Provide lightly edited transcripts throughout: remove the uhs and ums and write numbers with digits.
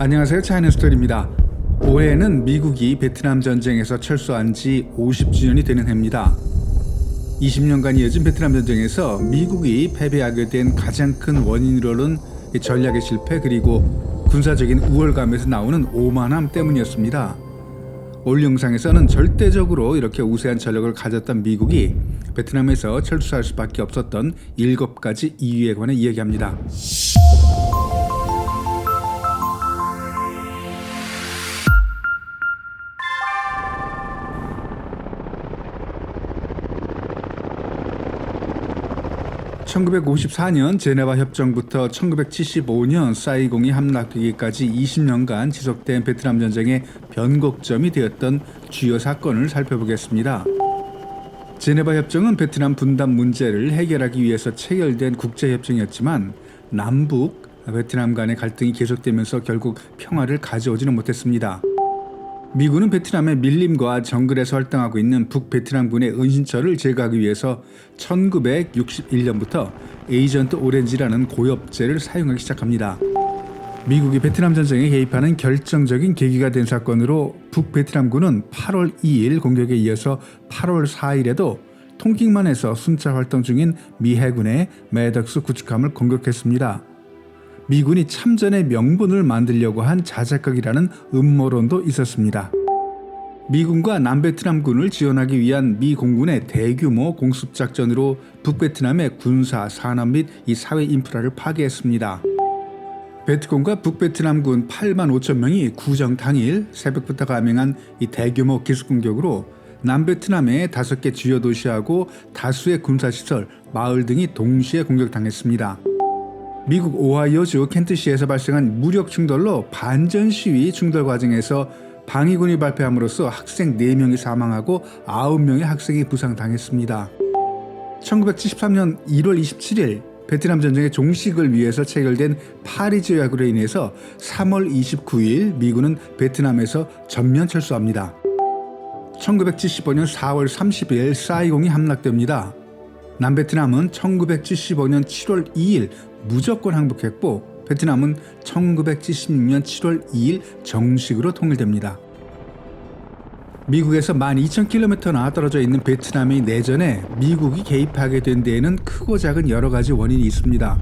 안녕하세요. 차이나스토리입니다. 올해는 미국이 베트남 전쟁에서 철수한 지 50주년이 되는 해입니다. 20년간 이어진 베트남 전쟁에서 미국이 패배하게 된 가장 큰 원인으로는 전략의 실패 그리고 군사적인 우월감에서 나오는 오만함 때문이었습니다. 올 영상에서는 절대적으로 이렇게 우세한 전력을 가졌던 미국이 베트남에서 철수할 수밖에 없었던 7가지 이유에 관해 이야기합니다. (1954년) 제네바 협정부터 1975년 사이공이 함락되기까지 20년간 지속된 베트남 전쟁의 변곡점이 되었던 주요 사건을 살펴보겠습니다. 제네바 협정은 베트남 분단 문제를 해결하기 위해서 체결된 국제협정이었지만 남북, 베트남 간의 갈등이 계속되면서 결국 평화를 가져오지는 못했습니다. 미군은 베트남의 밀림과 정글에서 활동하고 있는 북베트남군의 은신처를 제거하기 위해서 1961년부터 에이전트 오렌지라는 고엽제를 사용하기 시작합니다. 미국이 베트남 전쟁에 개입하는 결정적인 계기가 된 사건으로 북베트남군은 8월 2일 공격에 이어서 8월 4일에도 tonkin만에서 순찰 활동 중인 미 해군의 매덕스 구축함을 공격했습니다. 미군이 참전의 명분을 만들려고 한 자작극이라는 음모론도 있었습니다. 미군과 남베트남군을 지원하기 위한 미 공군의 대규모 공습작전으로 북베트남의 군사, 산업 및 이 사회 인프라를 파괴했습니다. 베트공과 북베트남군 8만 5천 명이 구정 당일 새벽부터 감행한 이 대규모 기습공격으로 남베트남의 5개 주요 도시하고 다수의 군사시설, 마을 등이 동시에 공격당했습니다. 미국 오하이오주 켄트시에서 발생한 무력 충돌로 반전 시위 충돌 과정에서 방위군이 발표함으로써 학생 4명이 사망하고 9명의 학생이 부상당했습니다. 1973년 1월 27일 베트남 전쟁의 종식을 위해서 체결된 파리즈 요약으로 인해서 3월 29일 미군은 베트남에서 전면 철수합니다. 1975년 4월 30일 사이공이 함락됩니다. 남베트남은 1975년 7월 2일 무조건 항복했고 베트남은 1976년 7월 2일 정식으로 통일됩니다. 미국에서 12,000km나 떨어져 있는 베트남의 내전에 미국이 개입하게 된 데에는 크고 작은 여러 가지 원인이 있습니다.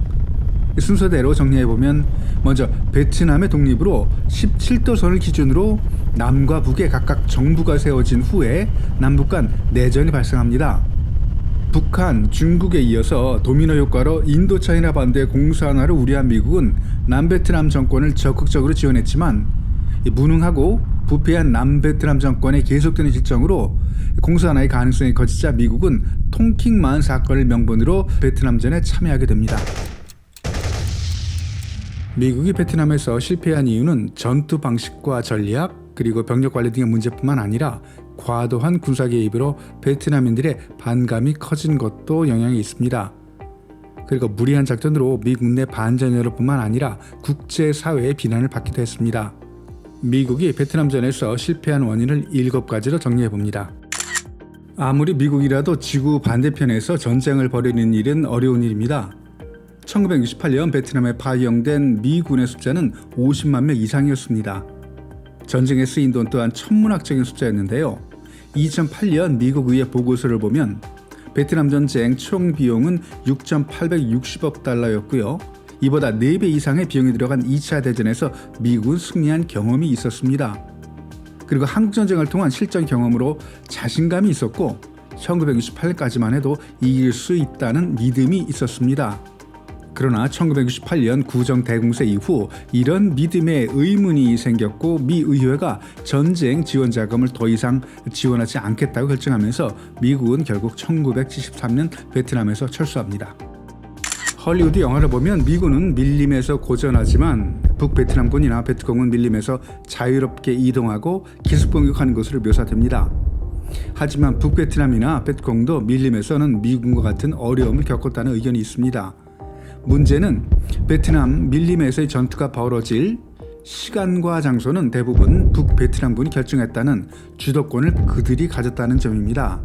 순서대로 정리해보면 먼저 베트남의 독립으로 17도선을 기준으로 남과 북에 각각 정부가 세워진 후에 남북 간 내전이 발생합니다. 북한, 중국에 이어서 도미노 효과로 인도차이나 반도의 공산화를 우려한 미국은 남베트남 정권을 적극적으로 지원했지만 무능하고 부패한 남베트남 정권의 계속되는 실정으로 공산화의 가능성이 커지자 미국은 tonkin만 사건을 명분으로 베트남전에 참여하게 됩니다. 미국이 베트남에서 실패한 이유는 전투 방식과 전략 그리고 병력 관리 등의 문제뿐만 아니라 과도한 군사 개입으로 베트남인들의 반감이 커진 것도 영향이 있습니다. 그리고 무리한 작전으로 미국 내 반전 여론뿐만 아니라 국제사회의 비난을 받기도 했습니다. 미국이 베트남전에서 실패한 원인을 7가지로 정리해봅니다. 아무리 미국이라도 지구 반대편에서 전쟁을 벌이는 일은 어려운 일입니다. 1968년 베트남에 파병된 미군의 숫자는 50만 명 이상이었습니다. 전쟁에 쓰인 돈 또한 천문학적인 숫자였는데요. 2008년 미국 의회 보고서를 보면 베트남 전쟁 총 비용은 6,860억 달러였고요. 이보다 4배 이상의 비용이 들어간 2차 대전에서 미국은 승리한 경험이 있었습니다. 그리고 한국전쟁을 통한 실전 경험으로 자신감이 있었고 1968년까지만 해도 이길 수 있다는 믿음이 있었습니다. 그러나 1968년 구정 대공세 이후 이런 믿음에 의문이 생겼고 미 의회가 전쟁 지원 자금을 더 이상 지원하지 않겠다고 결정하면서 미국은 결국 1973년 베트남에서 철수합니다. 헐리우드 영화를 보면 미군은 밀림에서 고전하지만 북베트남군이나 베트공은 밀림에서 자유롭게 이동하고 기습공격하는 것으로 묘사됩니다. 하지만 북베트남이나 베트공도 밀림에서는 미군과 같은 어려움을 겪었다는 의견이 있습니다. 문제는 베트남 밀림에서의 전투가 벌어질 시간과 장소는 대부분 북베트남군이 결정했다는 주도권을 그들이 가졌다는 점입니다.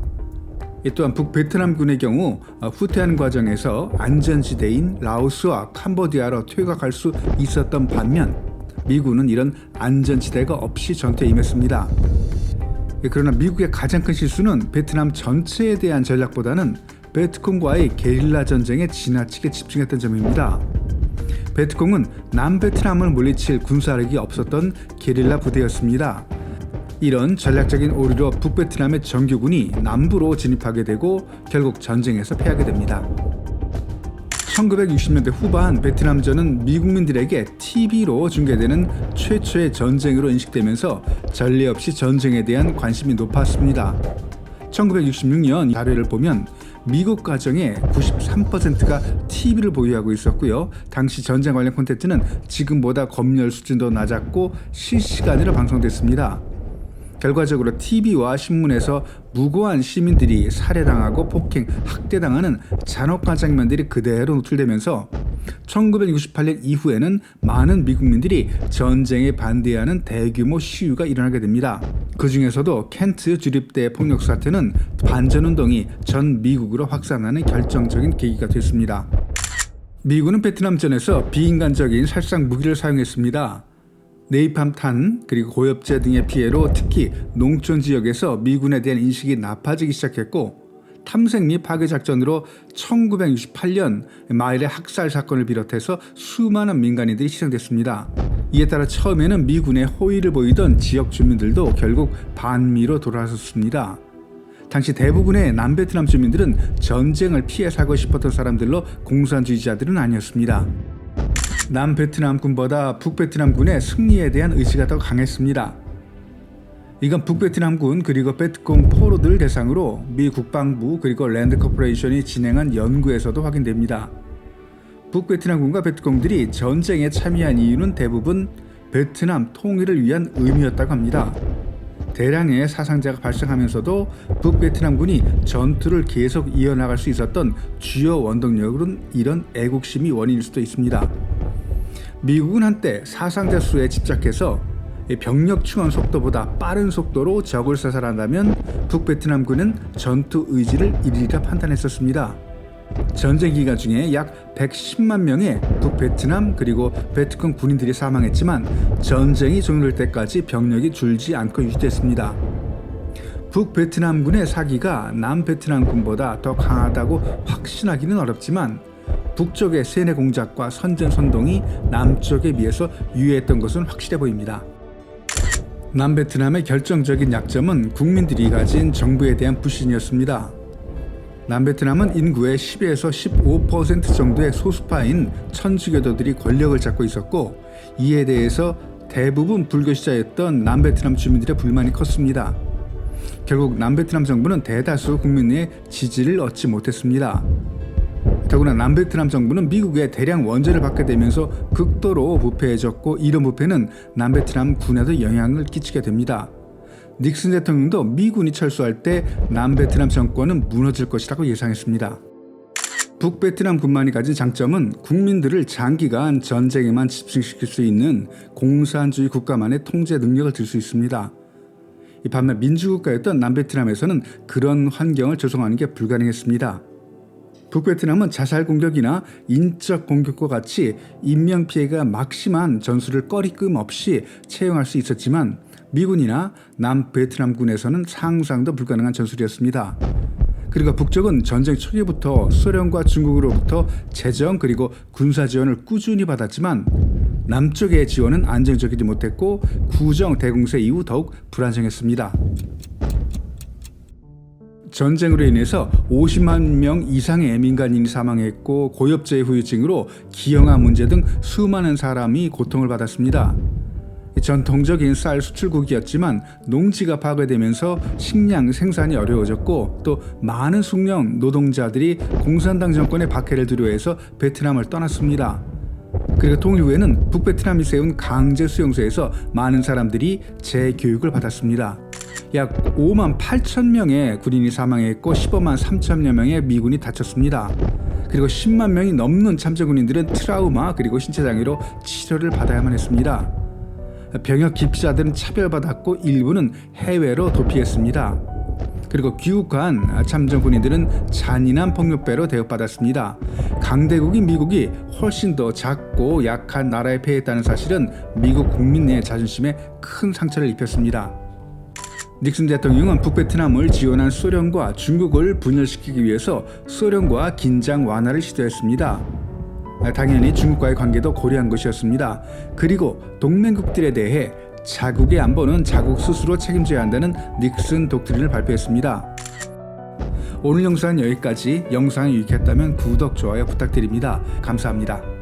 또한 북베트남군의 경우 후퇴하는 과정에서 안전지대인 라오스와 캄보디아로 퇴각할 수 있었던 반면 미군은 이런 안전지대가 없이 전투에 임했습니다. 그러나 미국의 가장 큰 실수는 베트남 전체에 대한 전략보다는 베트콩과의 게릴라 전쟁에 지나치게 집중했던 점입니다. 베트콩은 남베트남을 물리칠 군사력이 없었던 게릴라 부대였습니다. 이런 전략적인 오류로 북베트남의 정규군이 남부로 진입하게 되고 결국 전쟁에서 패하게 됩니다. 1960년대 후반 베트남전은 미국민들에게 TV로 중계되는 최초의 전쟁으로 인식되면서 전례 없이 전쟁에 대한 관심이 높았습니다. 1966년 자료를 보면 미국 가정의 93%가 TV를 보유하고 있었고요. 당시 전쟁 관련 콘텐츠는 지금보다 검열 수준도 낮았고 실시간으로 방송됐습니다. 결과적으로 TV와 신문에서 무고한 시민들이 살해당하고 폭행, 학대당하는 잔혹한 장면들이 그대로 노출되면서 1968년 이후에는 많은 미국민들이 전쟁에 반대하는 대규모 시위가 일어나게 됩니다. 그 중에서도 켄트 주립대 폭력 사태는 반전운동이 전 미국으로 확산하는 결정적인 계기가 됐습니다. 미군은 베트남전에서 비인간적인 살상 무기를 사용했습니다. 네이팜탄 그리고 고엽제 등의 피해로 특히 농촌 지역에서 미군에 대한 인식이 나빠지기 시작했고 탐색 및 파괴 작전으로 1968년 마일의 학살 사건을 비롯해서 수많은 민간인들이 희생됐습니다. 이에 따라 처음에는 미군의 호의를 보이던 지역 주민들도 결국 반미로 돌아섰습니다. 당시 대부분의 남베트남 주민들은 전쟁을 피해 살고 싶었던 사람들로 공산주의자들은 아니었습니다. 남베트남군보다 북베트남군의 승리에 대한 의지가 더 강했습니다. 이건 북베트남군 그리고 베트콩 포로들 대상으로 미 국방부 그리고 랜드 코퍼레이션이 진행한 연구에서도 확인됩니다. 북베트남군과 베트콩들이 전쟁에 참여한 이유는 대부분 베트남 통일을 위한 의미였다고 합니다. 대량의 사상자가 발생하면서도 북베트남군이 전투를 계속 이어나갈 수 있었던 주요 원동력은 이런 애국심이 원인일 수도 있습니다. 미국은 한때 사상자 수에 집착해서 병력 충원 속도보다 빠른 속도로 적을 사살한다면 북베트남군은 전투 의지를 일일이 판단했었습니다. 전쟁 기간 중에 약 110만 명의 북베트남 그리고 베트콩 군인들이 사망했지만 전쟁이 종료될 때까지 병력이 줄지 않고 유지됐습니다. 북베트남군의 사기가 남베트남군보다 더 강하다고 확신하기는 어렵지만 북쪽의 세뇌 공작과 선전선동이 남쪽에 비해서 유효했던 것은 확실해 보입니다. 남베트남의 결정적인 약점은 국민들이 가진 정부에 대한 불신이었습니다. 남베트남은 인구의 10에서 15% 정도의 소수파인 천주교도들이 권력을 잡고 있었고 이에 대해서 대부분 불교시자였던 남베트남 주민들의 불만이 컸습니다. 결국 남베트남 정부는 대다수 국민의 지지를 얻지 못했습니다. 더구나 남베트남 정부는 미국의 대량 원조를 받게 되면서 극도로 부패해졌고 이런 부패는 남베트남 군에도 영향을 끼치게 됩니다. 닉슨 대통령도 미군이 철수할 때 남베트남 정권은 무너질 것이라고 예상했습니다. 북베트남 군만이 가진 장점은 국민들을 장기간 전쟁에만 집중시킬 수 있는 공산주의 국가만의 통제 능력을 들 수 있습니다. 반면 민주국가였던 남베트남에서는 그런 환경을 조성하는 게 불가능했습니다. 북베트남은 자살 공격이나 인적 공격과 같이 인명피해가 막심한 전술을 꺼리낌 없이 채용할 수 있었지만 미군이나 남베트남군에서는 상상도 불가능한 전술이었습니다. 그리고 북쪽은 전쟁 초기부터 소련과 중국으로부터 재정 그리고 군사 지원을 꾸준히 받았지만 남쪽의 지원은 안정적이지 못했고 구정 대공세 이후 더욱 불안정했습니다. 전쟁으로 인해서 50만 명 이상의 민간인이 사망했고 고엽제 후유증으로 기형아 문제 등 수많은 사람이 고통을 받았습니다. 전통적인 쌀 수출국이었지만 농지가 파괴되면서 식량 생산이 어려워졌고 또 많은 숙련 노동자들이 공산당 정권의 박해를 두려워해서 베트남을 떠났습니다. 그리고 통일 후에는 북베트남이 세운 강제 수용소에서 많은 사람들이 재교육을 받았습니다. 약 5만 8천 명의 군인이 사망했고 15만 3천여 명의 미군이 다쳤습니다. 그리고 10만 명이 넘는 참전군인들은 트라우마 그리고 신체장애로 치료를 받아야만 했습니다. 병역 기피자들은 차별받았고 일부는 해외로 도피했습니다. 그리고 귀국한 참전 군인들은 잔인한 폭력배로 대접받았습니다. 강대국인 미국이 훨씬 더 작고 약한 나라에 패했다는 사실은 미국 국민 내 자존심에 큰 상처를 입혔습니다. 닉슨 대통령은 북베트남을 지원한 소련과 중국을 분열시키기 위해서 소련과 긴장 완화를 시도했습니다. 당연히 중국과의 관계도 고려한 것이었습니다. 그리고 동맹국들에 대해 자국의 안보는 자국 스스로 책임져야 한다는 닉슨 독트린을 발표했습니다. 오늘 영상은 여기까지. 영상이 유익했다면 구독, 좋아요 부탁드립니다. 감사합니다.